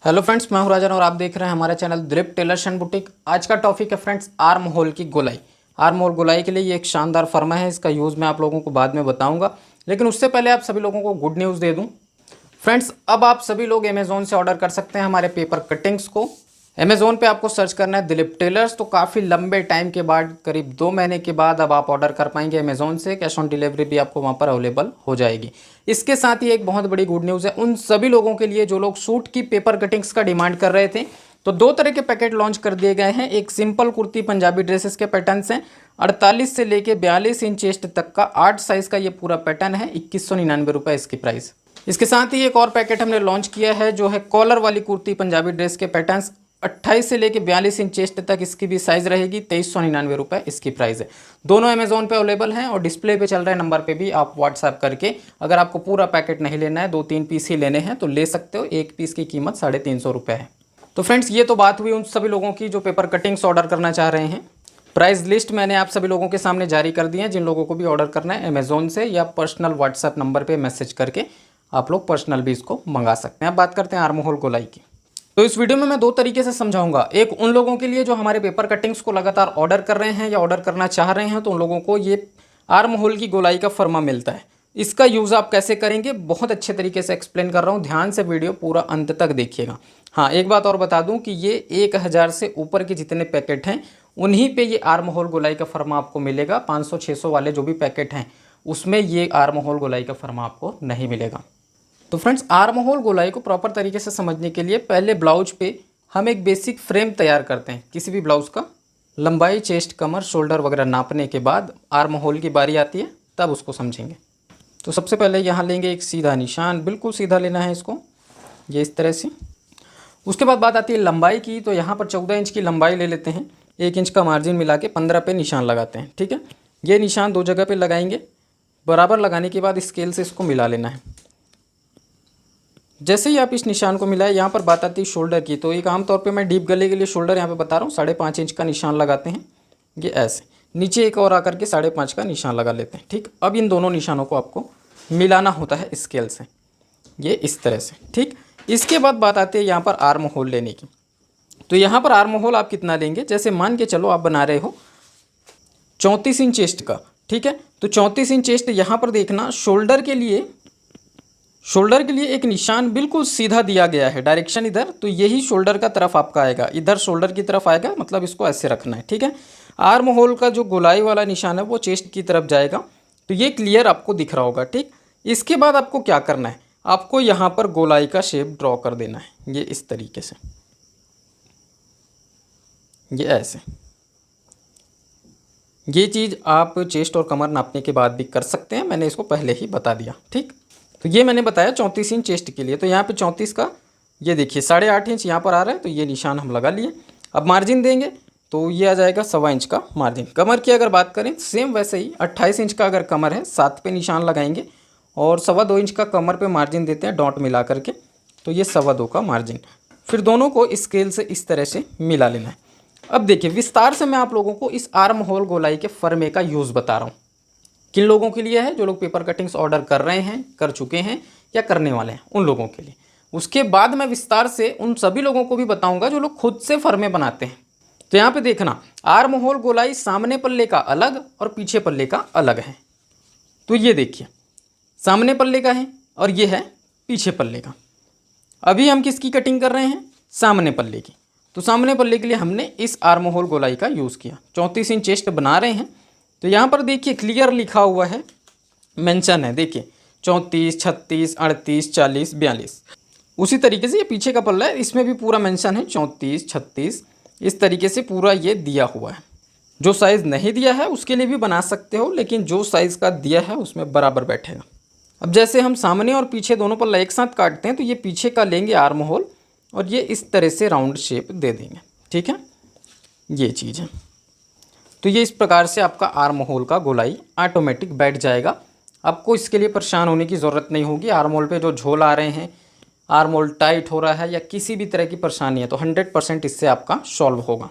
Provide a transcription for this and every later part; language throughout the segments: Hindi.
हेलो फ्रेंड्स, मैं हूं राजन और आप देख रहे हैं हमारा channel Dilip Tailors and Boutique. आज का टॉपिक है फ्रेंड्स आर्म होल की गोलाई। आर्म होल गोलाई के लिए ये एक शानदार फर्मा है। इसका यूज़ मैं आप लोगों को बाद में बताऊंगा, लेकिन उससे पहले आप सभी लोगों को गुड न्यूज़ दे दूं। फ्रेंड्स, अब आप सभी लोग अमेज़ॉन से ऑर्डर कर सकते हैं हमारे पेपर कटिंग्स को। अमेज़ॉन पे आपको सर्च करना है दिलीप टेलर्स, तो काफ़ी लंबे टाइम के बाद, करीब 2 महीने के बाद अब आप ऑर्डर कर पाएंगे अमेज़ॉन से। कैश ऑन डिलीवरी भी आपको वहाँ पर अवेलेबल हो जाएगी। इसके साथ ही एक बहुत बड़ी गुड न्यूज़ है उन सभी लोगों के लिए जो लोग सूट की पेपर कटिंग्स का डिमांड कर रहे थे। तो 2 तरह के पैकेट लॉन्च कर दिए गए हैं। एक सिंपल कुर्ती पंजाबी ड्रेसेस के पैटर्न्स हैं। 48 से लेके 42 इंच चेस्ट तक का 8 साइज़ का ये पूरा पैटर्न है। 2199 रुपये इसकी प्राइस। इसके साथ ही एक और पैकेट हमने लॉन्च किया है जो है कॉलर वाली कुर्ती पंजाबी ड्रेस के पैटर्न्स। 28 से लेके 42 इंच चेस्ट तक इसकी भी साइज़ रहेगी। 2399 रुपये इसकी प्राइस है। दोनों अमेज़ॉन पे अवेलेबल हैं और डिस्प्ले पे चल रहे नंबर पे भी आप व्हाट्सएप करके, अगर आपको पूरा पैकेट नहीं लेना है, 2-3 पीस ही लेने हैं तो ले सकते हो। एक पीस की कीमत 350 रुपये है। तो फ्रेंड्स, ये तो बात हुई उन सभी लोगों की जो पेपर कटिंग्स ऑर्डर करना चाह रहे हैं। प्राइस लिस्ट मैंने आप सभी लोगों के सामने जारी कर दी है। जिन लोगों को भी ऑर्डर करना है अमेज़ॉन से या पर्सनल व्हाट्सएप नंबर पर मैसेज करके आप लोग पर्सनल भी इसको मंगा सकते हैं। अब बात करते हैं आर्म होल गोलाई की। तो इस वीडियो में मैं 2 तरीके से समझाऊंगा। एक उन लोगों के लिए जो हमारे पेपर कटिंग्स को लगातार ऑर्डर कर रहे हैं या ऑर्डर करना चाह रहे हैं, तो उन लोगों को ये आर्म होल की गोलाई का फर्मा मिलता है। इसका यूज़ आप कैसे करेंगे बहुत अच्छे तरीके से एक्सप्लेन कर रहा हूँ। ध्यान से वीडियो पूरा अंत तक देखिएगा। हाँ, एक बात और बता दूँ कि ये 1000 से ऊपर के जितने पैकेट हैं उन्हीं पर ये आर्म होल गोलाई का फर्मा आपको मिलेगा। 500-600 वाले जो भी पैकेट हैं उसमें ये आर्म होल गोलाई का फर्मा आपको नहीं मिलेगा। तो फ्रेंड्स, आर्म होल गोलाई को प्रॉपर तरीके से समझने के लिए पहले ब्लाउज पे हम एक बेसिक फ्रेम तैयार करते हैं। किसी भी ब्लाउज का लंबाई, चेस्ट, कमर, शोल्डर वगैरह नापने के बाद आर्म होल की बारी आती है, तब उसको समझेंगे। तो सबसे पहले यहाँ लेंगे एक सीधा निशान, बिल्कुल सीधा लेना है इसको, ये इस तरह से। उसके बाद बात आती है लंबाई की। तो यहाँ पर 14 इंच की लंबाई ले लेते हैं। 1 इंच का मार्जिन मिला के 15 पे निशान लगाते हैं। ठीक है, ये निशान 2 जगह पर लगाएंगे। बराबर लगाने के बाद स्केल से इसको मिला लेना है। जैसे ही आप इस निशान को मिलाएं, यहाँ पर बात आती है शोल्डर की। तो एक आमतौर पे मैं डीप गले के लिए शोल्डर यहाँ पे बता रहा हूँ, 5.5 इंच का निशान लगाते हैं। ये ऐसे नीचे एक और आकर के 5.5 का निशान लगा लेते हैं। ठीक, अब इन दोनों निशानों को आपको मिलाना होता है स्केल से, ये इस तरह से। ठीक, इसके बाद बात आती है यहाँ पर आर्म होल लेने की। तो यहाँ पर आर्म होल आप कितना लेंगे, जैसे मान के चलो आप बना रहे हो 34 इंच चेस्ट का। ठीक है, तो 34 इंच चेस्ट यहाँ पर देखना, शोल्डर के लिए एक निशान बिल्कुल सीधा दिया गया है, डायरेक्शन इधर। तो यही शोल्डर का तरफ आपका आएगा, इधर शोल्डर की तरफ आएगा, मतलब इसको ऐसे रखना है। ठीक है, आर्म होल का जो गोलाई वाला निशान है वो चेस्ट की तरफ जाएगा। तो ये क्लियर आपको दिख रहा होगा। ठीक, इसके बाद आपको क्या करना है, आपको यहाँ पर गोलाई का शेप ड्रॉ कर देना है, ये इस तरीके से, ये ऐसे। ये चीज़ आप चेस्ट और कमर नापने के बाद भी कर सकते हैं, मैंने इसको पहले ही बता दिया। ठीक, तो ये मैंने बताया 34 इंच चेस्ट के लिए। तो यहाँ पे 34 का ये देखिए 8.5 इंच यहाँ पर आ रहा है, तो ये निशान हम लगा लिए। अब मार्जिन देंगे तो ये आ जाएगा 1.25 इंच का मार्जिन। कमर की अगर बात करें सेम वैसे ही 28 इंच का अगर कमर है, 7 पे निशान लगाएंगे और 2.25 इंच का कमर पे मार्जिन देते हैं डॉट मिला करके, तो ये 2.25 का मार्जिन। फिर दोनों को स्केल से इस तरह से मिला लेना है। अब देखिए विस्तार से मैं आप लोगों को इस आर्म होल गोलाई के फर्मे का यूज़ बता रहा हूँ। किन लोगों के लिए है, जो लोग पेपर कटिंग्स ऑर्डर कर रहे हैं, कर चुके हैं या करने वाले हैं, उन लोगों के लिए। उसके बाद मैं विस्तार से उन सभी लोगों को भी बताऊंगा जो लोग खुद से फर्मे बनाते हैं। तो यहाँ पे देखना, आर्म होल गोलाई सामने पल्ले का अलग और पीछे पल्ले का अलग है। तो ये देखिए सामने पल्ले का है और ये है पीछे पल्ले का। अभी हम किसकी कटिंग कर रहे हैं, सामने पल्ले की। तो सामने पल्ले के लिए हमने इस आर्म होल गोलाई का यूज़ किया। 34 इंच चेस्ट बना रहे हैं, तो यहाँ पर देखिए क्लियर लिखा हुआ है, मेंशन है, देखिए 34, 36, 38, 40, 42। उसी तरीके से ये पीछे का पल्ला है, इसमें भी पूरा मेंशन है 34, 36, इस तरीके से पूरा ये दिया हुआ है। जो साइज़ नहीं दिया है उसके लिए भी बना सकते हो, लेकिन जो साइज़ का दिया है उसमें बराबर बैठेगा। अब जैसे हम सामने और पीछे दोनों पल्ला एक साथ काटते हैं, तो ये पीछे का लेंगे आर्म होल और ये इस तरह से राउंड शेप दे देंगे। ठीक है, ये चीज़ है। तो ये इस प्रकार से आपका आर्म होल का गोलाई ऑटोमेटिक बैठ जाएगा। आपको इसके लिए परेशान होने की ज़रूरत नहीं होगी। आर्म होल पे जो झोल आ रहे हैं, आर्म होल टाइट हो रहा है या किसी भी तरह की परेशानी है, तो 100% इससे आपका सॉल्व होगा।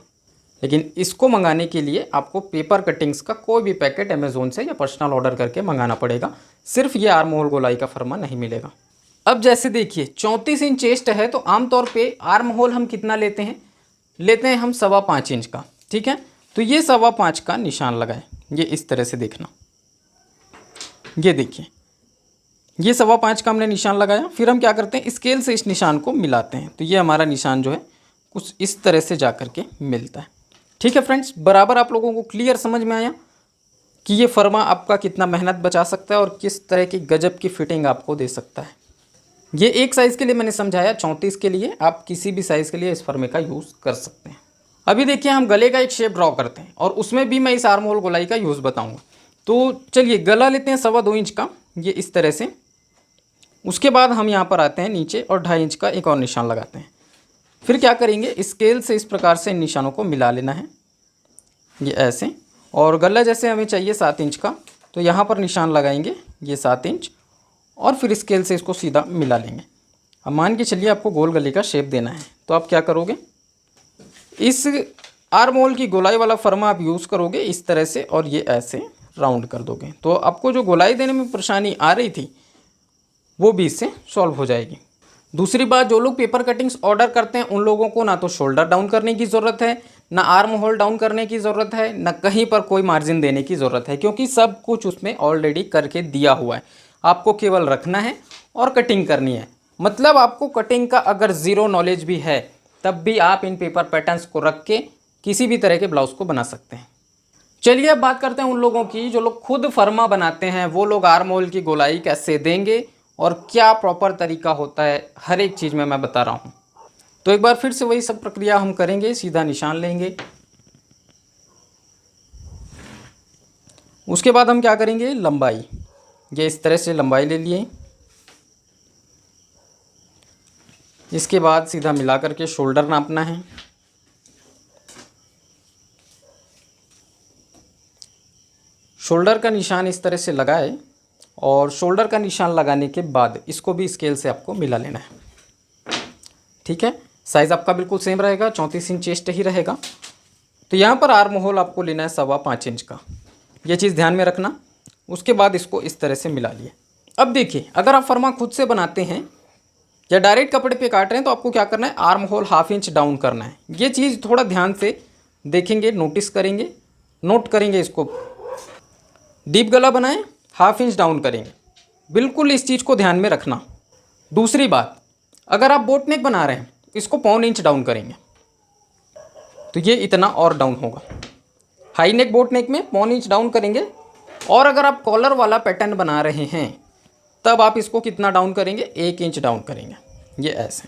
लेकिन इसको मंगाने के लिए आपको पेपर कटिंग्स का कोई भी पैकेट अमेज़ोन से या पर्सनल ऑर्डर करके मंगाना पड़ेगा। सिर्फ ये आर्म होल गोलाई का फर्मा नहीं मिलेगा। अब जैसे देखिए 34 इंच चेस्ट है तो आमतौर पे आर्म होल हम कितना लेते हैं, हम 5.25 इंच का। ठीक है, तो ये 5.25 का निशान लगाएं, ये इस तरह से देखना। ये देखिए ये 5.25 का हमने निशान लगाया। फिर हम क्या करते हैं, स्केल से इस निशान को मिलाते हैं, तो ये हमारा निशान जो है कुछ इस तरह से जा कर के मिलता है। ठीक है फ्रेंड्स, बराबर आप लोगों को क्लियर समझ में आया कि ये फर्मा आपका कितना मेहनत बचा सकता है और किस तरह की गजब की फिटिंग आपको दे सकता है। ये एक साइज़ के लिए मैंने समझाया, 34 के लिए, आप किसी भी साइज़ के लिए इस फर्मे का यूज़ कर सकते हैं। अभी देखिए हम गले का एक शेप ड्रॉ करते हैं और उसमें भी मैं इस आर्म होल गोलाई का यूज़ बताऊंगा। तो चलिए गला लेते हैं 2.25 इंच का, ये इस तरह से। उसके बाद हम यहाँ पर आते हैं नीचे और 2.5 इंच का एक और निशान लगाते हैं। फिर क्या करेंगे, स्केल से इस प्रकार से इन निशानों को मिला लेना है, ये ऐसे। और गला जैसे हमें चाहिए 7 इंच का, तो यहाँ पर निशान लगाएंगे ये 7 इंच, और फिर स्केल से इसको सीधा मिला लेंगे। अब मान के चलिए आपको गोल गले का शेप देना है, तो आप क्या करोगे, इस आर्म होल की गोलाई वाला फर्मा आप यूज़ करोगे इस तरह से, और ये ऐसे राउंड कर दोगे, तो आपको जो गोलाई देने में परेशानी आ रही थी वो भी इससे सॉल्व हो जाएगी। दूसरी बात, जो लोग पेपर कटिंग्स ऑर्डर करते हैं उन लोगों को ना तो शोल्डर डाउन करने की ज़रूरत है, ना आर्म होल डाउन करने की ज़रूरत है, ना कहीं पर कोई मार्जिन देने की ज़रूरत है, क्योंकि सब कुछ उसमें ऑलरेडी करके दिया हुआ है। आपको केवल रखना है और कटिंग करनी है। मतलब आपको कटिंग का अगर ज़ीरो नॉलेज भी है तब भी आप इन पेपर पैटर्न्स को रख के किसी भी तरह के ब्लाउज़ को बना सकते हैं। चलिए अब बात करते हैं उन लोगों की जो लोग खुद फर्मा बनाते हैं। वो लोग आर्म होल की गोलाई कैसे देंगे और क्या प्रॉपर तरीका होता है, हर एक चीज़ में मैं बता रहा हूँ। तो एक बार फिर से वही सब प्रक्रिया हम करेंगे। सीधा निशान लेंगे, उसके बाद हम क्या करेंगे, लंबाई, ये इस तरह से लंबाई ले लिए। इसके बाद सीधा मिला करके शोल्डर नापना है। शोल्डर का निशान इस तरह से लगाए और शोल्डर का निशान लगाने के बाद इसको भी स्केल से आपको मिला लेना है। ठीक है, साइज़ आपका बिल्कुल सेम रहेगा, 34 इंच चेस्ट ही रहेगा। तो यहाँ पर आर्म होल आपको लेना है 5.25 इंच का, ये चीज़ ध्यान में रखना। उसके बाद इसको इस तरह से मिला लिए। अब देखिए, अगर आप फर्मा खुद से बनाते हैं या डायरेक्ट कपड़े पे काट रहे हैं तो आपको क्या करना है, आर्म होल 1/2 इंच डाउन करना है। ये चीज़ थोड़ा ध्यान से देखेंगे, नोटिस करेंगे, नोट करेंगे इसको। डीप गला बनाएं, 1/2 इंच डाउन करेंगे, बिल्कुल इस चीज़ को ध्यान में रखना। दूसरी बात, अगर आप बोट नेक बना रहे हैं इसको 1/4 इंच डाउन करेंगे, तो ये इतना और डाउन होगा। हाई नेक बोट नेक में 1/4 इंच डाउन करेंगे। और अगर आप कॉलर वाला पैटर्न बना रहे हैं तब आप इसको कितना डाउन करेंगे, 1 इंच डाउन करेंगे, ये ऐसे।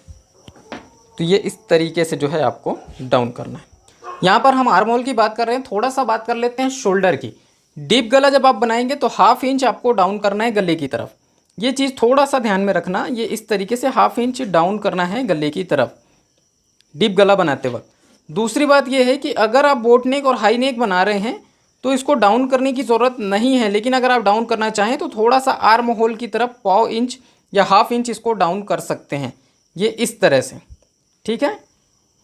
तो ये इस तरीके से जो है आपको डाउन करना है। यहाँ पर हम आर्म होल की बात कर रहे हैं, थोड़ा सा बात कर लेते हैं शोल्डर की। डीप गला जब आप बनाएंगे तो 1/2 इंच आपको डाउन करना है गले की तरफ। ये चीज़ थोड़ा सा ध्यान में रखना, ये इस तरीके से 1/2 इंच डाउन करना है गले की तरफ डीप गला बनाते वक्त। दूसरी बात ये है कि अगर आप बोट नेक और हाई नेक बना रहे हैं तो इसको डाउन करने की ज़रूरत नहीं है, लेकिन अगर आप डाउन करना चाहें तो थोड़ा सा आर्म होल की तरफ 1/4 इंच या 1/2 इंच इसको डाउन कर सकते हैं, ये इस तरह से। ठीक है,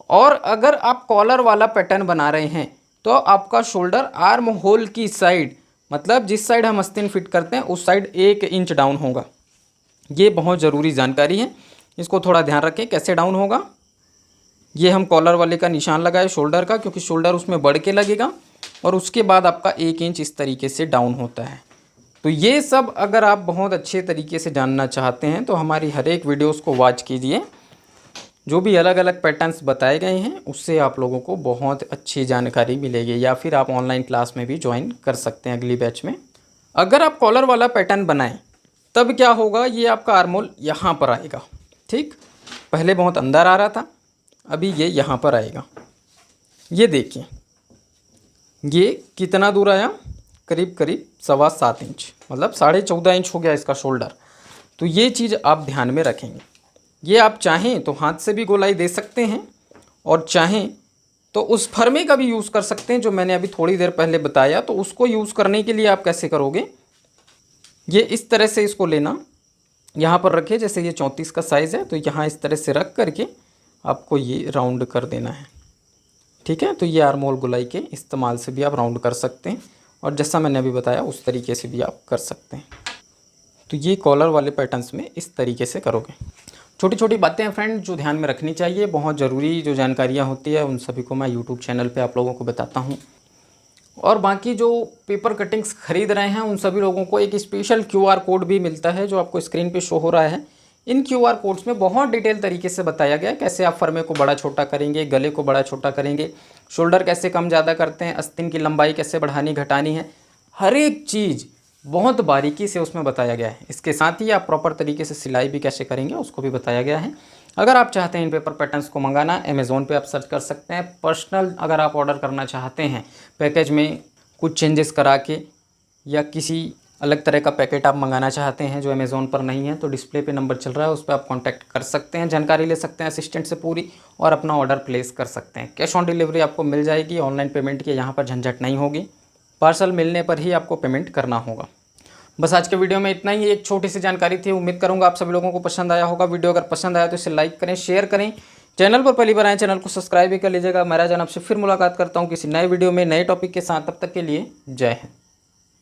और अगर आप कॉलर वाला पैटर्न बना रहे हैं तो आपका शोल्डर आर्म होल की साइड, मतलब जिस साइड हम आस्तीन फिट करते हैं उस साइड 1 इंच डाउन होगा। ये बहुत ज़रूरी जानकारी है, इसको थोड़ा ध्यान रखें कैसे डाउन होगा। ये हम कॉलर वाले का निशान लगाए शोल्डर का, क्योंकि शोल्डर उसमें बढ़ के लगेगा, और उसके बाद आपका 1 इंच इस तरीके से डाउन होता है। तो ये सब अगर आप बहुत अच्छे तरीके से जानना चाहते हैं तो हमारी हर एक वीडियोस को वॉच कीजिए। जो भी अलग अलग पैटर्न्स बताए गए हैं उससे आप लोगों को बहुत अच्छी जानकारी मिलेगी, या फिर आप ऑनलाइन क्लास में भी ज्वाइन कर सकते हैं अगली बैच में। अगर आप कॉलर वाला पैटर्न बनाएं तब क्या होगा, ये आपका आर्म होल यहाँ पर आएगा। ठीक, पहले बहुत अंदर आ रहा था, अभी ये यहाँ पर आएगा। ये देखिए ये कितना दूर आया, करीब करीब 7.25 इंच, मतलब 14.5 इंच हो गया इसका शोल्डर। तो ये चीज़ आप ध्यान में रखेंगे। ये आप चाहें तो हाथ से भी गोलाई दे सकते हैं, और चाहें तो उस फर्मे का भी यूज़ कर सकते हैं जो मैंने अभी थोड़ी देर पहले बताया। तो उसको यूज़ करने के लिए आप कैसे करोगे, ये इस तरह से इसको लेना, यहाँ पर रखे, जैसे ये 34 का साइज़ है तो यहाँ इस तरह से रख करके आपको ये राउंड कर देना है। ठीक है, तो ये आर्म होल गोलाई के इस्तेमाल से भी आप राउंड कर सकते हैं, और जैसा मैंने अभी बताया उस तरीके से भी आप कर सकते हैं। तो ये कॉलर वाले पैटर्न्स में इस तरीके से करोगे। छोटी छोटी बातें हैं फ्रेंड जो ध्यान में रखनी चाहिए, बहुत ज़रूरी जो जानकारियाँ होती है उन सभी को मैं यूट्यूब चैनल पे आप लोगों को बताता हूँ। और बाकी जो पेपर कटिंग्स खरीद रहे हैं उन सभी लोगों को एक स्पेशल QR कोड भी मिलता है जो आपको स्क्रीन पे शो हो रहा है। इन QR कोड्स में बहुत डिटेल तरीके से बताया गया है कैसे आप फरमे को बड़ा छोटा करेंगे, गले को बड़ा छोटा करेंगे, शोल्डर कैसे कम ज़्यादा करते हैं, आस्तीन की लंबाई कैसे बढ़ानी घटानी है, हर एक चीज़ बहुत बारीकी से उसमें बताया गया है। इसके साथ ही आप प्रॉपर तरीके से सिलाई भी कैसे करेंगे उसको भी बताया गया है। अगर आप चाहते हैं इन पेपर पैटर्न्स को मंगाना, अमेज़ोन पे आप सर्च कर सकते हैं। पर्सनल अगर आप ऑर्डर करना चाहते हैं पैकेज में कुछ चेंजेस करा के या किसी अलग तरह का पैकेट आप मंगाना चाहते हैं जो अमेज़ोन पर नहीं है, तो डिस्प्ले पे नंबर चल रहा है उस पर आप कांटेक्ट कर सकते हैं, जानकारी ले सकते हैं असिस्टेंट से पूरी और अपना ऑर्डर प्लेस कर सकते हैं। कैश ऑन डिलीवरी आपको मिल जाएगी, ऑनलाइन पेमेंट की यहाँ पर झंझट नहीं होगी, पार्सल मिलने पर ही आपको पेमेंट करना होगा। बस आज के वीडियो में इतना ही, एक छोटी सी जानकारी थी। उम्मीद करूंगा आप सभी लोगों को पसंद आया होगा। वीडियो अगर पसंद आया तो इसे लाइक करें, शेयर करें, चैनल पर पहली बार आए चैनल को सब्सक्राइब भी कर लीजिएगा। मैं राजन आपसे फिर मुलाकात करता हूं किसी नए वीडियो में नए टॉपिक के साथ। तब तक के लिए जय हिंद।